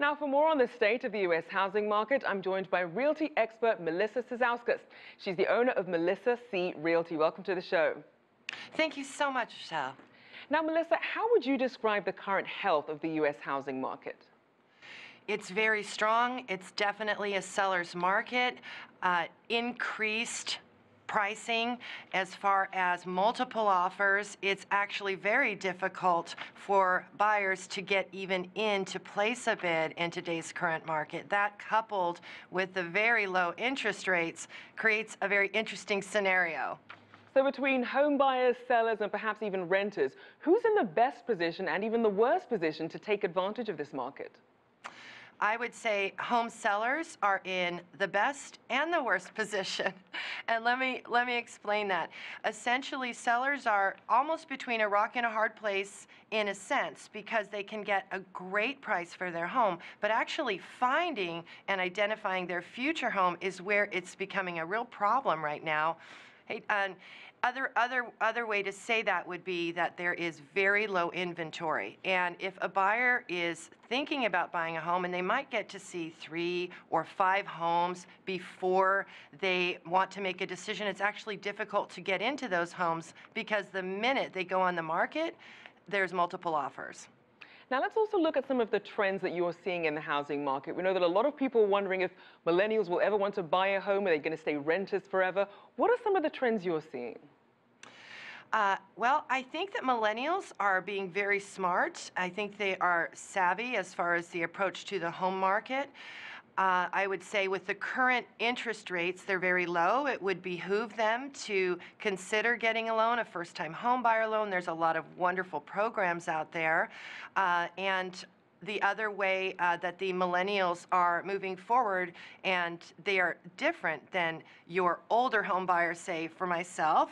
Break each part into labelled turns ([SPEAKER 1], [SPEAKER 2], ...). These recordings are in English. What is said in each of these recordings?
[SPEAKER 1] Now, for more on the state of the U.S. housing market, I'm joined by Realty expert Melissa Cizauskas. She's the owner of Melissa C. Realty. Welcome to the show.
[SPEAKER 2] Thank you so much, Rachelle.
[SPEAKER 1] Now, Melissa, how would you describe the current health of the U.S. housing market?
[SPEAKER 2] It's very strong. It's definitely a seller's market. Increased pricing as far as multiple offers. It's actually very difficult for buyers to get even in to place a bid in today's current market. That, coupled with the very low interest rates, creates a very interesting scenario.
[SPEAKER 1] So between home buyers, sellers, and perhaps even renters, who's in the best position and even the worst position to take advantage of this market?
[SPEAKER 2] I would say home sellers are in the best and the worst position. And let me explain that. Essentially, sellers are almost between a rock and a hard place in a sense, because they can get a great price for their home, but actually finding and identifying their future home is where it's becoming a real problem right now. Other way to say that would be that there is very low inventory. And if a buyer is thinking about buying a home and they might get to see 3 or 5 homes before they want to make a decision, it's actually difficult to get into those homes because the minute they go on the market, there's multiple offers.
[SPEAKER 1] Now, let's also look at some of the trends that you're seeing in the housing market. We know that a lot of people are wondering if millennials will ever want to buy a home. Are they going to stay renters forever? What are some of the trends you're seeing?
[SPEAKER 2] Well, I think that millennials are being very smart. I think they are savvy as far as the approach to the home market. I would say with the current interest rates, they're very low. It would behoove them to consider getting a loan, a first-time home buyer loan. There's a lot of wonderful programs out there. And the other way that the millennials are moving forward, and they are different than your older home buyers, say for myself,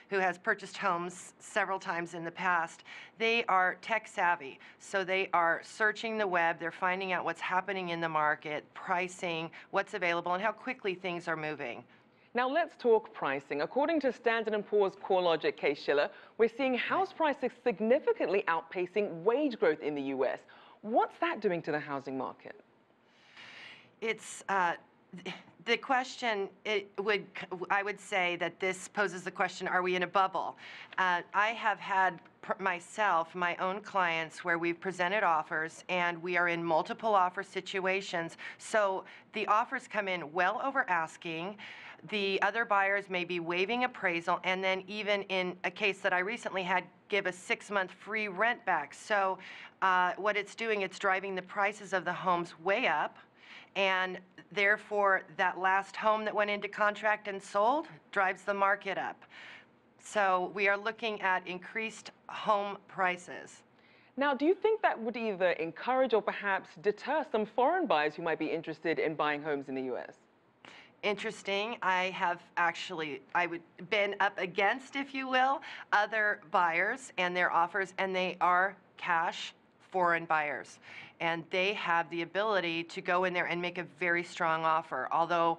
[SPEAKER 2] who has purchased homes several times in the past, they are tech savvy. So they are searching the web, they're finding out what's happening in the market, pricing, what's available, and how quickly things are moving.
[SPEAKER 1] Now let's talk pricing. According to Standard & Poor's CoreLogic Case-Shiller, we're seeing house prices significantly outpacing wage growth in the U.S. What's that doing to the housing market?
[SPEAKER 2] It's the question. I would say that this poses the question: are we in a bubble? I have had myself, my own clients, where we've presented offers and we are in multiple offer situations. So the offers come in well over asking. The other buyers may be waiving appraisal, and then even in a case that I recently had, give a 6-month free rent back. So what it's doing, it's driving the prices of the homes way up, and therefore that last home that went into contract and sold drives the market up. So we are looking at increased home prices.
[SPEAKER 1] Now, do you think that would either encourage or perhaps deter some foreign buyers who might be interested in buying homes in the U.S.?
[SPEAKER 2] Interesting. I would been up against, if you will, other buyers and their offers, and they are cash foreign buyers. And they have the ability to go in there and make a very strong offer. Although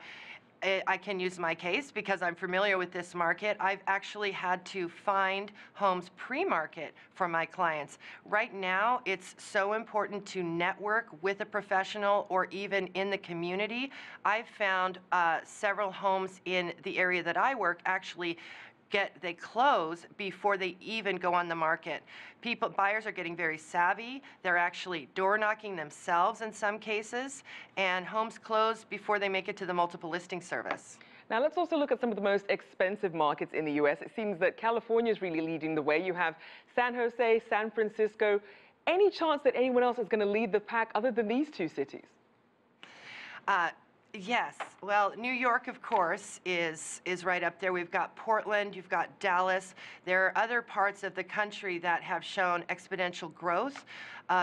[SPEAKER 2] I can use my case because I'm familiar with this market. I've actually had to find homes pre-market for my clients. Right now, it's so important to network with a professional or even in the community. I've found several homes in the area that I work actually they close before they even go on the market. Buyers are getting very savvy. They're actually door knocking themselves in some cases, and homes close before they make it to the multiple listing service.
[SPEAKER 1] Now let's also look at some of the most expensive markets in the U.S. It seems that California is really leading the way. You have San Jose, San Francisco. Any chance that anyone else is going to lead the pack other than these two cities?
[SPEAKER 2] Yes. Well, New York, of course, is right up there. We've got Portland, you've got Dallas. There are other parts of the country that have shown exponential growth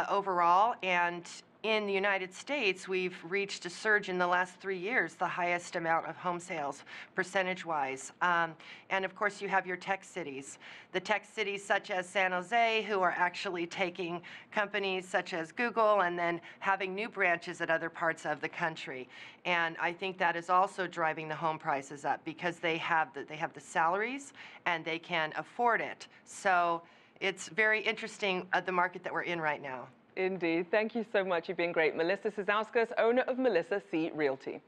[SPEAKER 2] overall. And in the United States, we've reached a surge in the last 3 years, the highest amount of home sales percentage-wise. And of course, you have your tech cities. The tech cities such as San Jose, who are actually taking companies such as Google and then having new branches at other parts of the country. And I think that is also driving the home prices up because they have the salaries and they can afford it. So it's very interesting, the market that we're in right now.
[SPEAKER 1] Indeed. Thank you so much. You've been great. Melissa Cizauskas, owner of Melissa C Realty.